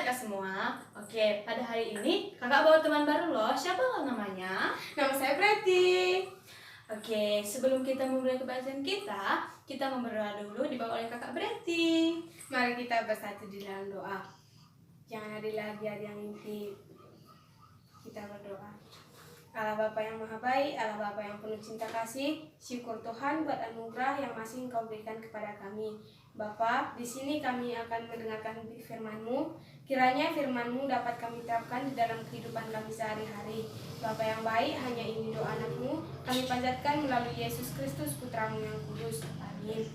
kak semua. Oke, pada hari ini kakak bawa teman baru loh. Siapa lo namanya? Nama saya Preti. Oke, sebelum kita memulai kebacaan kita mau berdoa dulu dibawa oleh kakak Preti. Mari kita bersatu di dalam doa. Jangan hari lagi hari yang inti. Kita berdoa. Allah Bapa yang Maha Baik, Allah Bapa yang penuh cinta kasih, syukur Tuhan buat anugerah yang masih Engkau berikan kepada kami. Bapa, di sini kami akan mendengarkan firman-Mu. Kiranya firman-Mu dapat kami terapkan di dalam kehidupan kami sehari-hari. Bapa yang baik, hanya ini doa anak-Mu kami panjatkan melalui Yesus Kristus, Putra-Mu yang kudus. Amin.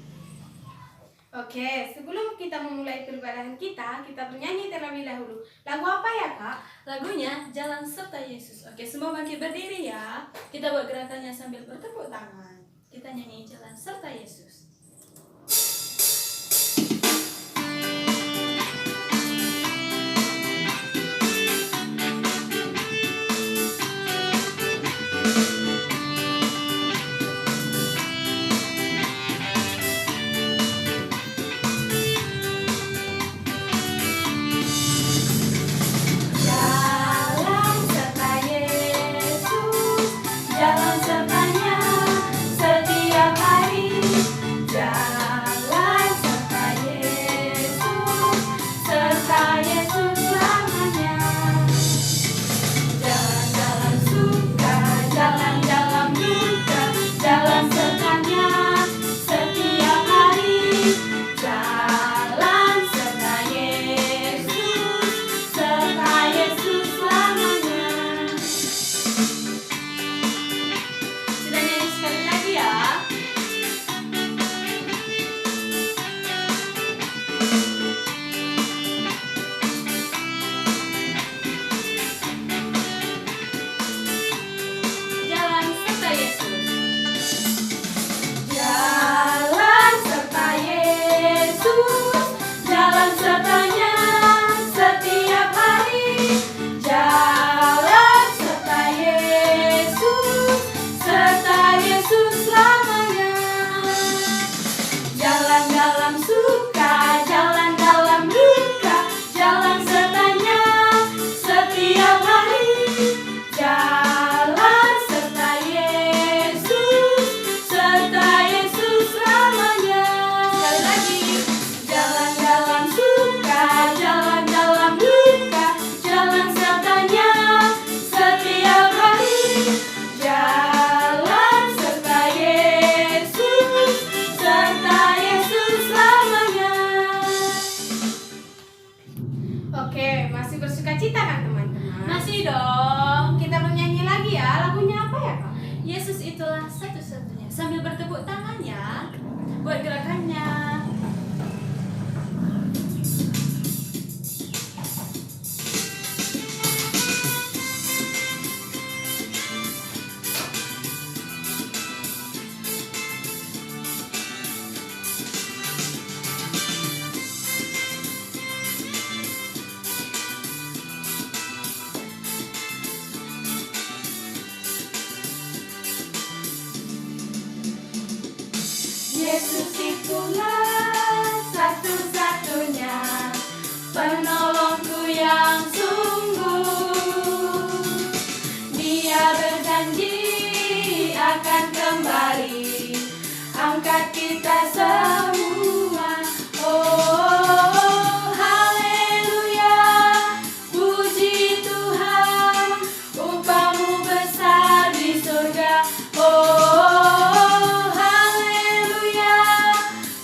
Oke, sebelum kita memulai peribadahan kita bernyanyi terlebih dahulu. Lagu apa ya, Kak? Lagunya Jalan Serta Yesus. Oke, semua bangkit berdiri ya. Kita buat gerakannya sambil bertepuk tangan. Kita nyanyi Jalan Serta Yesus. Oke, masih bersukacita kan teman-teman? Masih dong. Kita bernyanyi lagi ya. Lagunya apa ya, Kak? Yesus itulah satu-satunya. Sambil bertepuk tangan ya. Buat gerakannya. Yesus itulah satu-satunya penolongku yang sungguh. Dia berjanji akan kembali angkat kita semua. Oh, haleluya, puji Tuhan, upahmu besar di surga. Oh, haleluya,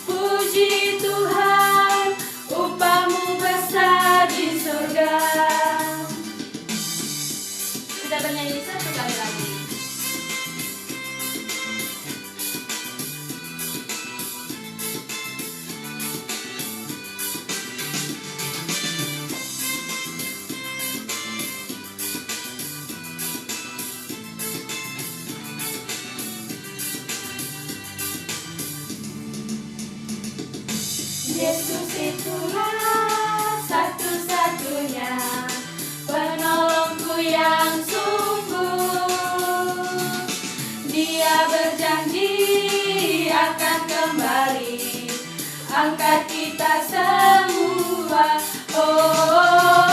puji Tuhan, upahmu besar di surga. Kita bernyanyi satu kali lagi. Yesus itulah satu-satunya penolongku yang sungguh. Dia berjanji akan kembali angkat kita semua. Oh,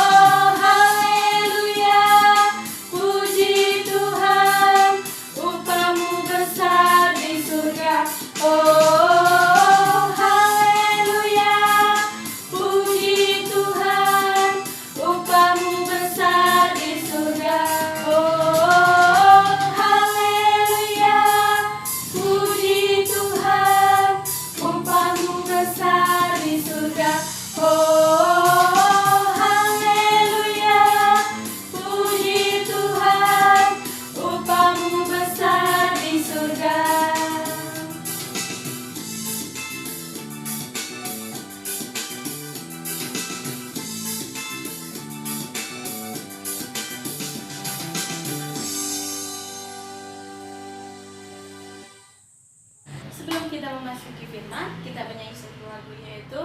memasuki firman, kita bernyanyi satu lagu yaitu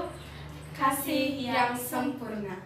Kasih yang Sempurna.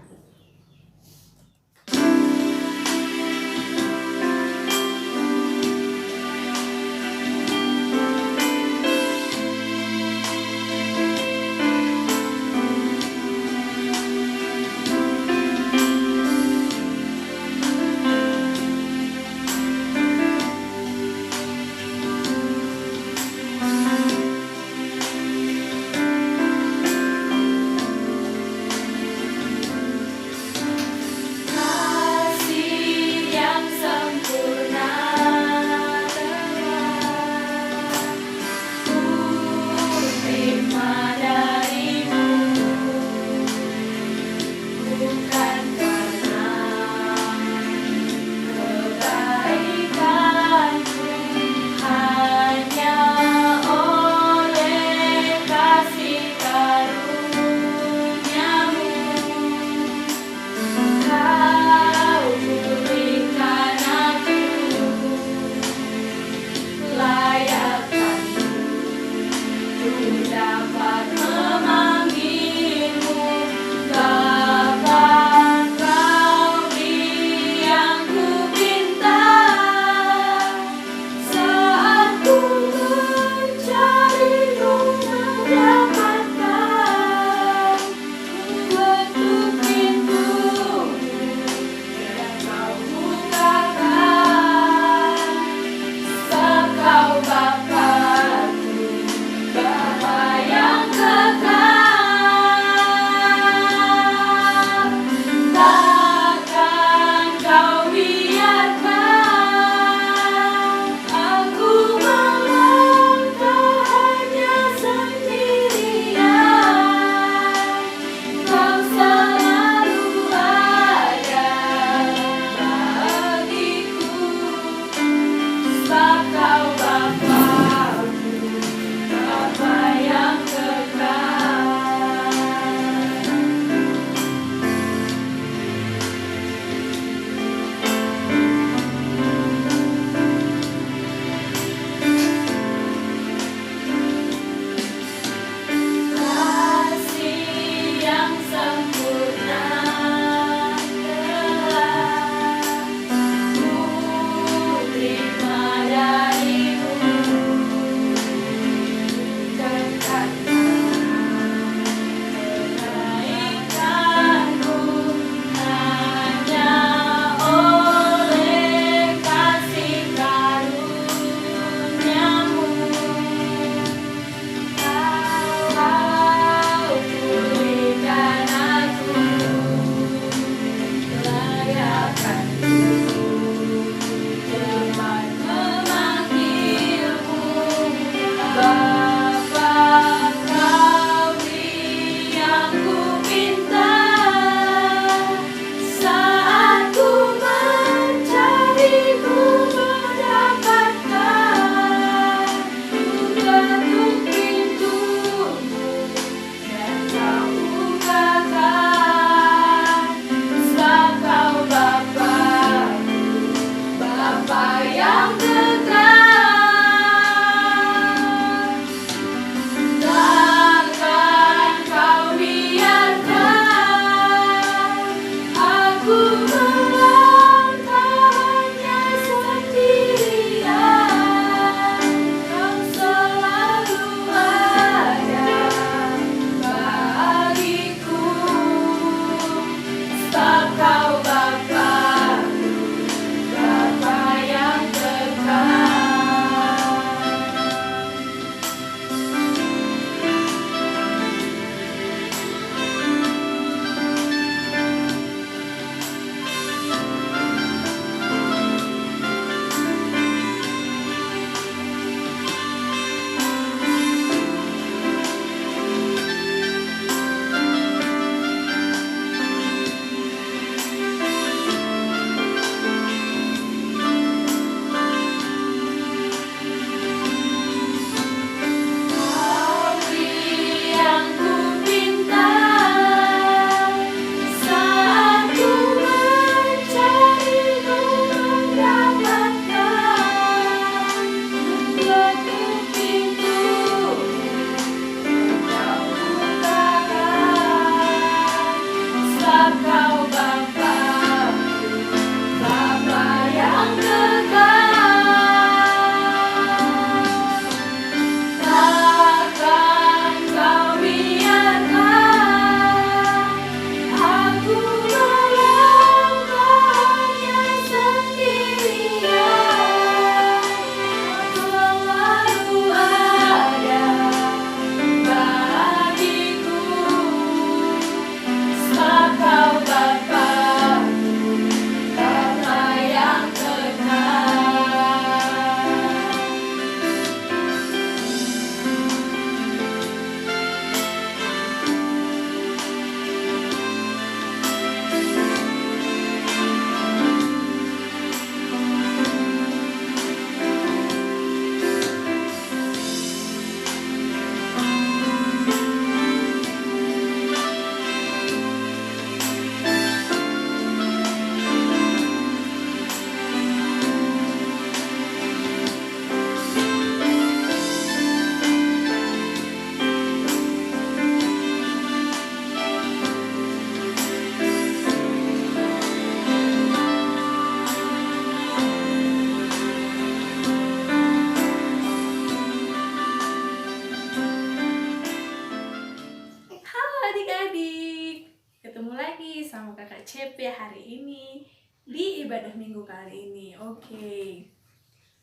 ini di ibadah minggu kali ini. Oke.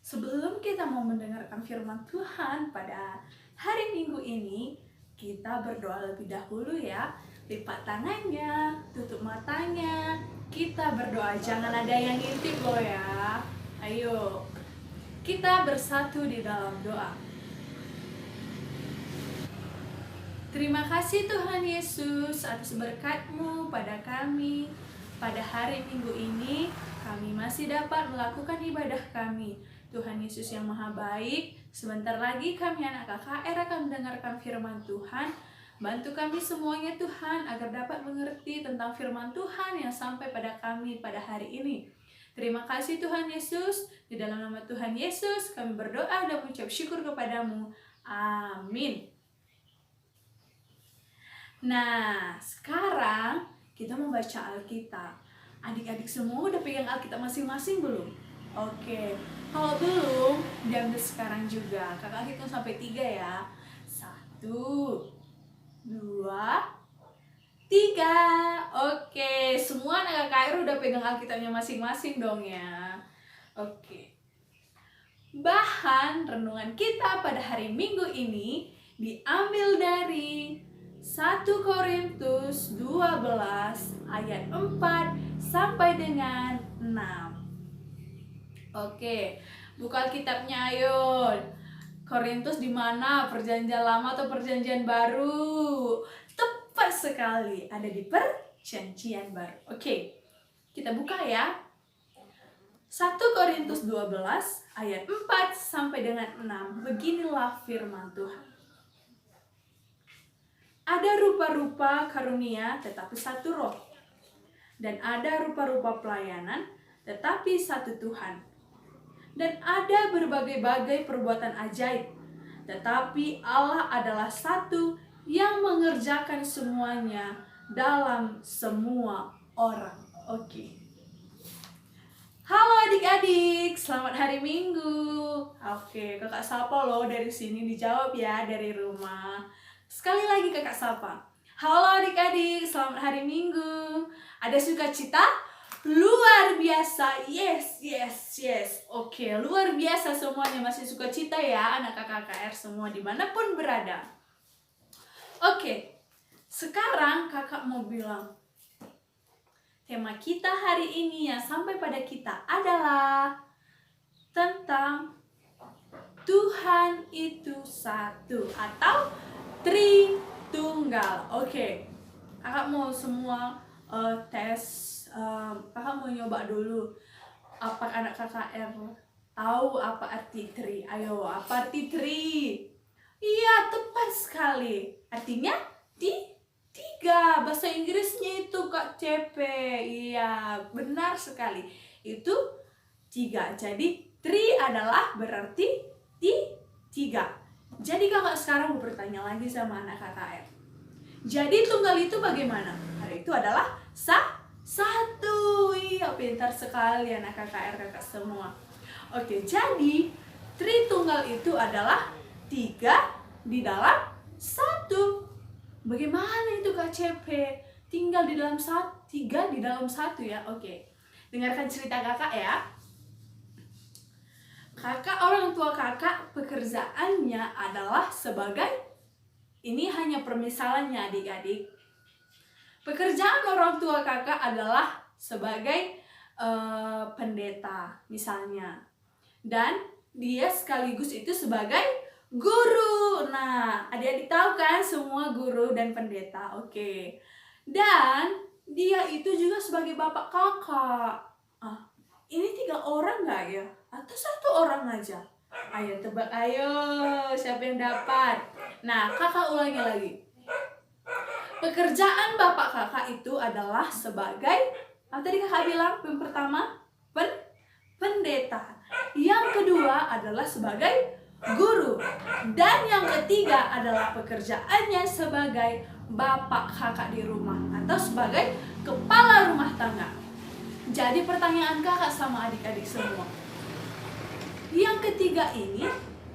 Sebelum kita mau mendengarkan firman Tuhan pada hari Minggu ini, kita berdoa lebih dahulu ya. Lipat tangannya, tutup matanya. Kita berdoa, jangan ada yang ngintip loh ya. Ayo, kita bersatu di dalam doa. Terima kasih Tuhan Yesus atas berkat-Mu pada kami. Pada hari Minggu ini, kami masih dapat melakukan ibadah kami. Tuhan Yesus yang Maha Baik, sebentar lagi kami anak KKR akan mendengarkan firman Tuhan. Bantu kami semuanya Tuhan, agar dapat mengerti tentang firman Tuhan yang sampai pada kami pada hari ini. Terima kasih Tuhan Yesus, di dalam nama Tuhan Yesus kami berdoa dan mengucap syukur kepadamu. Amin. Nah, sekarang kita membaca Alkitab. Adik-adik semua udah pegang Alkitab masing-masing belum? Oke, kalau belum, diambil sekarang juga. Kakak hitung sampai 3 ya. 1, 2, 3. Oke, semua anak KKR udah pegang Alkitabnya masing-masing dong ya. Oke. Bahan renungan kita pada hari Minggu ini diambil dari 1 Korintus 12 ayat 4 sampai dengan 6. Oke, buka Alkitabnya ayo. Korintus di mana? Perjanjian Lama atau Perjanjian Baru? Tepat sekali, ada di Perjanjian Baru. Oke, kita buka ya. 1 Korintus 12 ayat 4 sampai dengan 6. Beginilah firman Tuhan. Ada rupa-rupa karunia tetapi satu roh. Dan ada rupa-rupa pelayanan tetapi satu Tuhan. Dan ada berbagai-bagai perbuatan ajaib, tetapi Allah adalah satu yang mengerjakan semuanya dalam semua orang. Oke. Halo adik-adik, selamat hari Minggu. Oke, kakak sapa loh dari sini, dijawab ya dari rumah. Sekali lagi kakak sapa. Halo adik-adik, selamat hari Minggu. Ada sukacita? Luar biasa, yes. Oke, luar biasa semuanya, masih sukacita ya anak KKR semua dimanapun berada. Oke, sekarang kakak mau bilang tema kita hari ini yang sampai pada kita adalah tentang Tuhan itu satu atau Tritunggal. Oke, kakak mau semua tes. Kakak mau nyoba dulu. Apa anak KKR tahu apa arti tri? Ayo, apa arti tri? Iya, tepat sekali. Artinya tiga. Bahasa Inggrisnya itu Kak CP. Iya, benar sekali. Itu 3. Jadi tri adalah berarti tiga. Jadi kakak sekarang mau bertanya lagi sama anak KKR. Jadi tunggal itu bagaimana? Hari itu adalah satu. Iya, pintar sekali anak KKR kakak semua. Oke, jadi Tritunggal itu adalah 3 di dalam 1. Bagaimana itu Kak CP? Tinggal di dalam 3 di dalam 1 ya. Oke, dengarkan cerita kakak ya. Kakak, orang tua kakak pekerjaannya adalah sebagai, ini hanya permisalannya adik-adik. Pekerjaan orang tua kakak adalah sebagai pendeta misalnya. Dan dia sekaligus itu sebagai guru. Nah, adik-adik tahu kan semua guru dan pendeta. Oke. Dan dia itu juga sebagai bapak kakak. Ini 3 orang nggak ya? Atau 1 orang aja? Ayo tebak, ayo. Siapa yang dapat? Nah, kakak ulangi lagi. Pekerjaan bapak kakak itu adalah sebagai, apa tadi kakak bilang? Yang pertama, pendeta. Yang kedua adalah sebagai guru. Dan yang ketiga adalah pekerjaannya sebagai bapak kakak di rumah atau sebagai kepala rumah tangga. Jadi pertanyaan kakak sama adik-adik semua, yang ketiga ini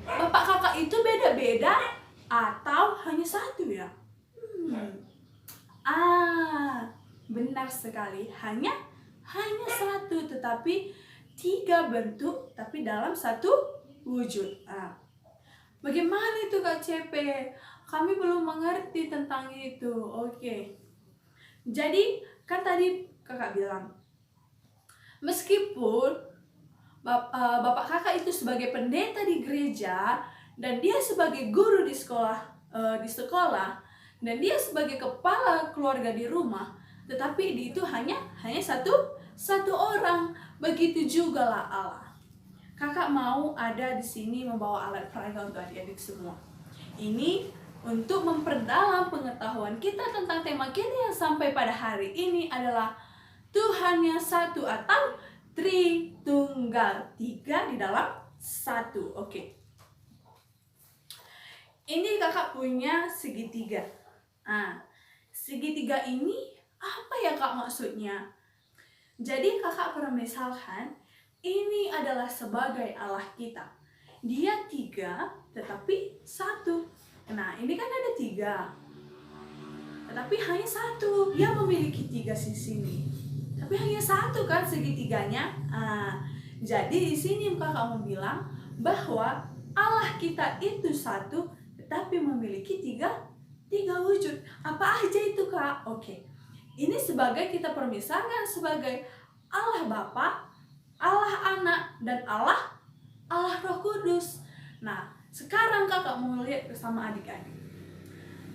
bapak kakak itu beda-beda atau hanya 1 ya? Benar sekali, hanya tetapi 3 bentuk tapi dalam satu wujud. Bagaimana itu Kak CP? Kami belum mengerti tentang itu. Oke. Jadi kan tadi kakak bilang, meskipun bapak kakak itu sebagai pendeta di gereja dan dia sebagai guru di sekolah dan dia sebagai kepala keluarga di rumah, tetapi itu hanya satu orang. Begitu juga lah Allah. Kakak mau ada di sini membawa alat peraga untuk adik-adik semua. Ini untuk memperdalam pengetahuan kita tentang tema kita yang sampai pada hari ini adalah Tuhan yang satu atau Tritunggal, 3 di dalam 1. Oke. Ini kakak punya segitiga. Segitiga ini apa ya Kak maksudnya? Jadi kakak pernah misalkan ini adalah sebagai Allah kita. Dia 3 tetapi 1. Nah, ini kan ada 3, tetapi hanya 1. Dia memiliki 3 sisi ini, tapi hanya 1 kan segitiganya. Jadi di sini kakak mau bilang bahwa Allah kita itu 1, tetapi memiliki 3 wujud. Apa aja itu Kak? Oke. Ini sebagai kita permisalkan sebagai Allah Bapa, Allah Anak, dan Allah Roh Kudus. Nah, sekarang kakak mau lihat bersama adik-adik.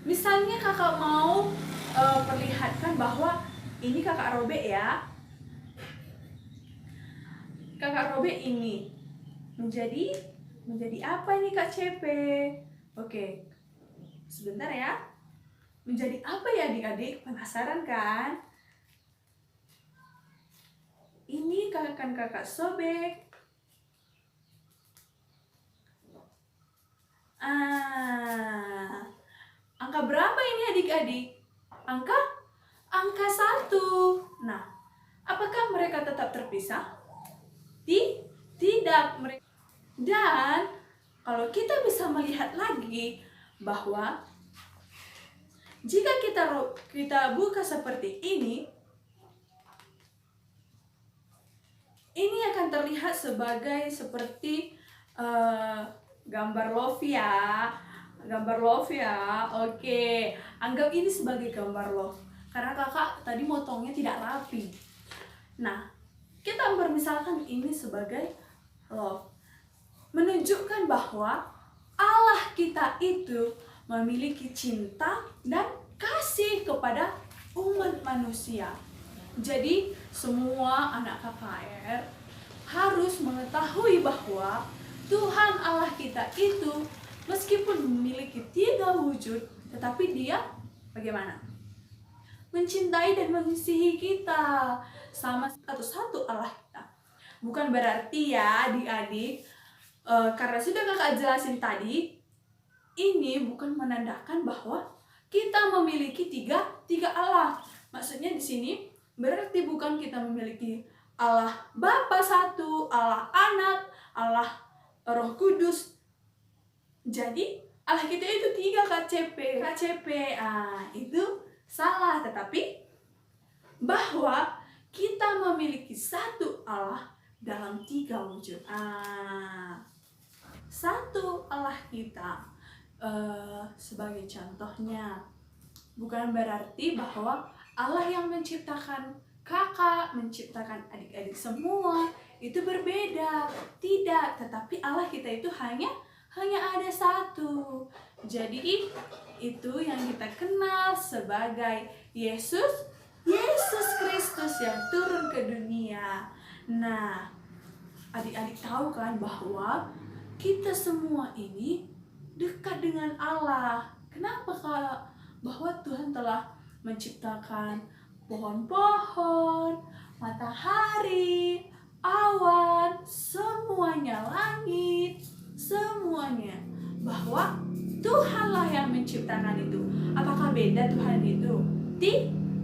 Misalnya kakak mau perlihatkan bahwa ini kakak robek ya. Kakak robek ini menjadi apa ini Kak CP? Oke, sebentar ya. Menjadi apa ya adik-adik? Penasaran kan? Ini kakak sobek. Angka berapa ini adik-adik? Angka 1. Nah, apakah mereka tetap terpisah? Tidak. Dan kalau kita bisa melihat lagi bahwa jika kita buka seperti ini akan terlihat seperti gambar love ya. Oke, anggap ini sebagai gambar love karena kakak tadi motongnya tidak rapi. Nah, kita bermisalkan ini sebagai love, menunjukkan bahwa Allah kita itu memiliki cinta dan kasih kepada umat manusia. Jadi semua anak KKR harus mengetahui bahwa Tuhan Allah kita itu meskipun memiliki 3 wujud, tetapi dia bagaimana? Mencintai dan mengasihi kita sama satu Allah kita. Bukan berarti ya adik-adik, karena sudah kakak jelasin tadi, ini bukan menandakan bahwa kita memiliki tiga Allah. Maksudnya di sini berarti bukan kita memiliki Allah Bapa 1, Allah Anak, Allah Roh Kudus. Jadi Allah kita itu 3 KCP. Itu salah, tetapi bahwa kita memiliki 1 Allah dalam 3 wujud. 1 Allah kita sebagai contohnya bukan berarti bahwa Allah yang menciptakan kakak, menciptakan adik-adik semua itu berbeda. Tidak, tetapi Allah kita itu hanya ada 1. Jadi itu yang kita kenal sebagai Yesus Kristus yang turun ke dunia. Nah, adik-adik tahu kan bahwa kita semua ini dekat dengan Allah. Kenapa Kak? Bahwa Tuhan telah menciptakan pohon-pohon, matahari, awan, semuanya, langit, semuanya. Bahwa Tuhanlah yang menciptakan itu. Apakah beda Tuhan itu?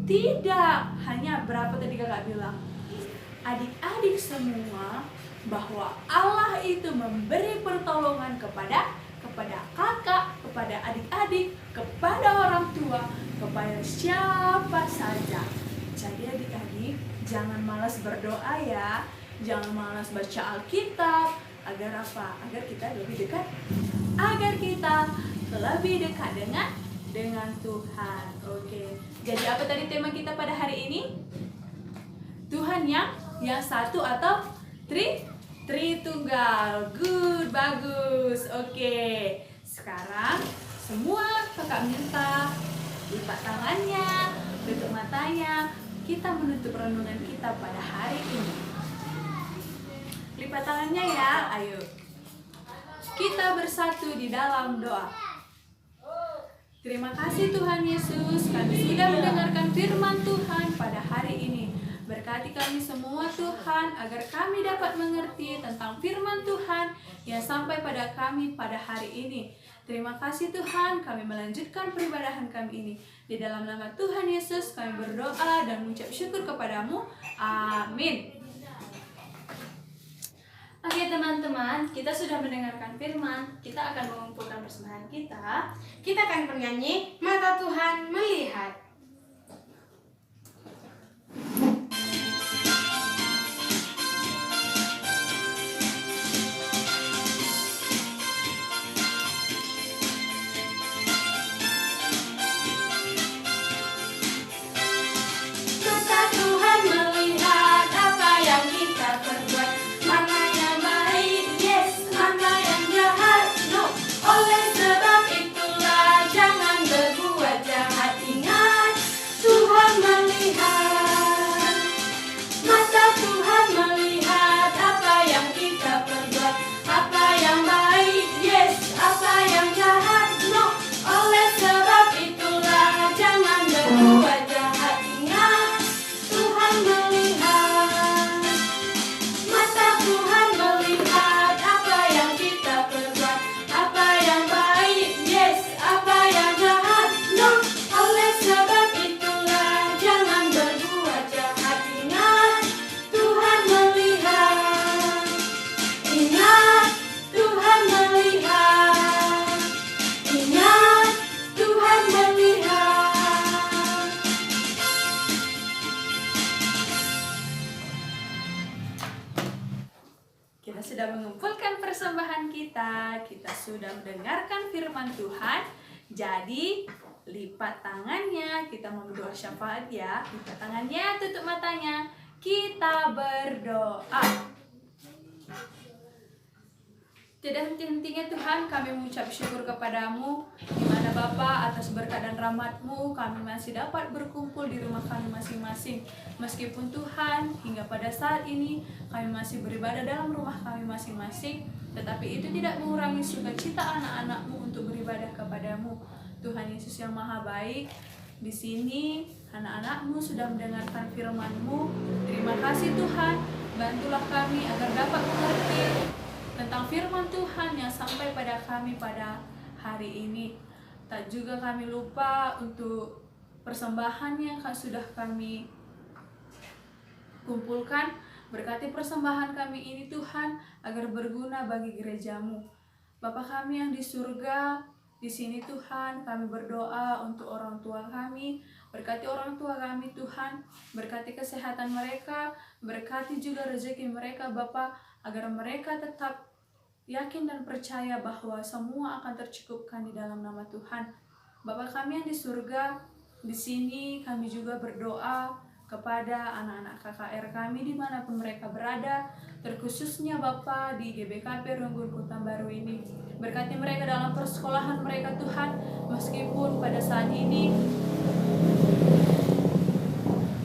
Tidak. Hanya berapa tadi kakak bilang? Adik-adik semua, bahwa Allah itu memberi pertolongan kepada kakak, kepada adik-adik, kepada orang tua, kepada siapa saja. Jadi adik-adik, Jangan malas berdoa ya. Jangan malas baca Alkitab. Agar apa? Agar kita lebih dekat. Agar kita lebih dekat dengan Tuhan. Oke. Jadi apa tadi tema kita pada hari ini? Tuhan yang satu atau Tritunggal. Good, bagus. Oke. Sekarang semua kakak minta lipat tangannya, tutup matanya. Kita menutup renungan kita pada hari ini. Lipat tangannya ya, ayo. Kita bersatu di dalam doa. Terima kasih Tuhan Yesus, kami sudah mendengarkan firman Tuhan pada hari ini. Berkati kami semua Tuhan, agar kami dapat mengerti tentang firman Tuhan yang sampai pada kami pada hari ini. Terima kasih Tuhan, kami melanjutkan peribadahan kami ini. Di dalam nama Tuhan Yesus kami berdoa dan mengucap syukur kepadamu. Amin. Oke teman-teman, kita sudah mendengarkan firman. Kita akan mengumpulkan persembahan kita. Kita akan bernyanyi Mata Tuhan Melihat. Mata Tuhan melihat apa yang kita perbuat, mana yang baik, yes, mana yang jahat, no. Oleh sebab itulah jangan berbuat jahat. Ingat, Tuhan melihat. Mata Tuhan melihat apa yang kita perbuat, apa yang baik, yes, apa yang jahat, no. Oleh sebab itulah jangan berbuat jahat. Ingat, Tuhan melihat. Mata Tuhan melihat apa yang kita perbuat, apa yang baik, yes, apa yang jahat, no. Oleh sebab itulah jangan berbuat jahat. Ingat, Tuhan melihat. Ingat, Tuhan melihat. Ingat, Tuhan melihat. Kita sudah mengumpulkan persembahan kita. Kita sudah mendengarkan firman Tuhan. Jadi, lipat tangannya. Kita mau berdoa syafaat ya. Lipat tangannya, tutup matanya. Kita berdoa. Tidak henti-hentinya Tuhan, kami mengucap syukur kepadamu, di mana Bapa atas berkat dan rahmat-Mu kami masih dapat berkumpul di rumah kami masing-masing. Meskipun Tuhan, hingga pada saat ini kami masih beribadah dalam rumah kami masing-masing, tetapi itu tidak mengurangi sukacita anak-anak-Mu untuk beribadah kepadamu. Tuhan Yesus yang Maha Baik, di sini anak-anak-Mu sudah mendengarkan firman-Mu. Terima kasih Tuhan, bantulah kami agar dapat mengerti tentang firman Tuhan yang sampai pada kami pada hari ini. Tak juga kami lupa untuk persembahan yang sudah kami kumpulkan. Berkati persembahan kami ini Tuhan, agar berguna bagi gereja-Mu. Bapa kami yang di surga, di sini Tuhan kami berdoa untuk orang tua kami. Berkati orang tua kami Tuhan, berkati kesehatan mereka, berkati juga rezeki mereka Bapa, agar mereka tetap yakin dan percaya bahwa semua akan tercukupkan di dalam nama Tuhan. Bapa kami yang di surga, di sini kami juga berdoa kepada anak-anak KKR kami dimanapun mereka berada, terkhususnya Bapa di GBKP Runggun Kota Baru ini. Berkati mereka dalam persekolahan mereka Tuhan, meskipun pada saat ini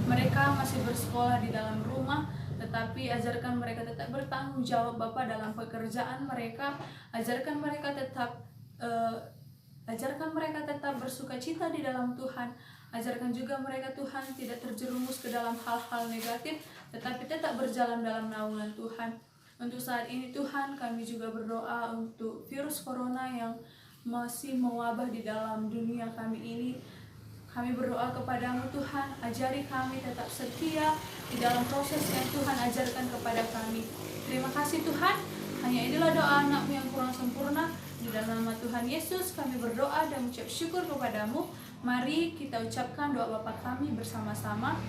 mereka masih bersekolah di dalam rumah, tetapi ajarkan mereka tetap bertanggung jawab Bapa dalam pekerjaan mereka. Ajarkan mereka tetap bersukacita di dalam Tuhan. Ajarkan juga mereka Tuhan tidak terjerumus ke dalam hal-hal negatif, tetapi tetap berjalan dalam naungan Tuhan. Untuk saat ini Tuhan, kami juga berdoa untuk virus corona yang masih mewabah di dalam dunia kami ini. Kami berdoa kepadamu Tuhan, ajari kami tetap setia di dalam proses yang Tuhan ajarkan kepada kami. Terima kasih Tuhan, hanya inilah doa anak-Mu yang kurang sempurna. Di dalam nama Tuhan Yesus kami berdoa dan mengucap syukur kepadamu. Mari kita ucapkan doa Bapa kami bersama-sama.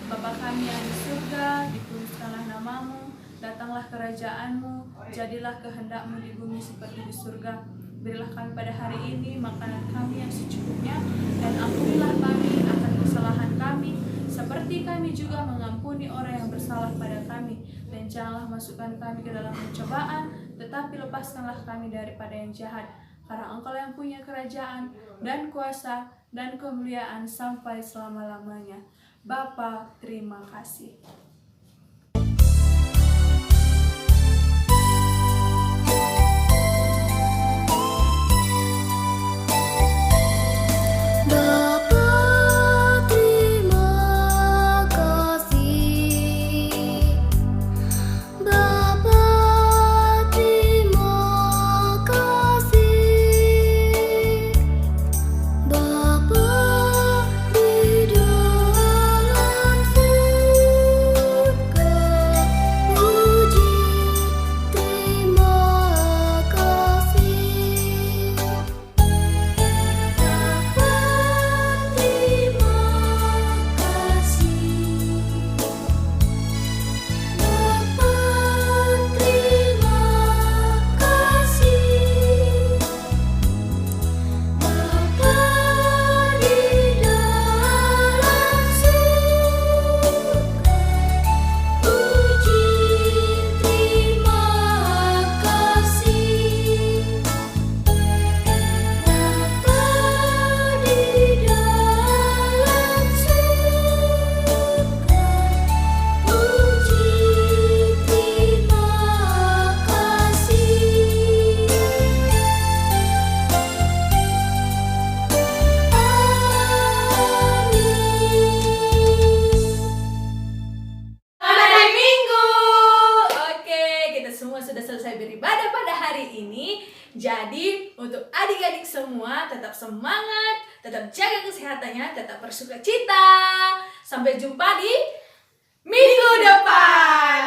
Bapa kami yang di surga, dikuduskanlah namamu, datanglah kerajaan-Mu, jadilah kehendak-Mu di bumi seperti di surga. Berilah kami pada hari ini makanan kami yang secukupnya, dan ampunilah kami akan kesalahan kami, seperti kami juga mengampuni orang yang bersalah pada kami. Dan janganlah masukkan kami ke dalam pencobaan, tetapi lepaskanlah kami daripada yang jahat. Karena Engkau yang punya kerajaan, dan kuasa, dan kemuliaan sampai selama-lamanya. Bapa, terima kasih. Bapa, terima kasih. Bapa, terima kasih. Bapa di dalam surga, puji terima kasih. Bapa terima kasih. Bapa terima kasih. Bapa di dalam surga, puji terima kasih. Bapa di dalam surga, puji terima Selamat hari Minggu. Oke, kita semua sudah selesai beribadah pada hari ini. Jadi, untuk adik-adik semua tetap semangat, tetap jaga kesehatannya, tetap bersuka cita. Sampai jumpa di minggu depan.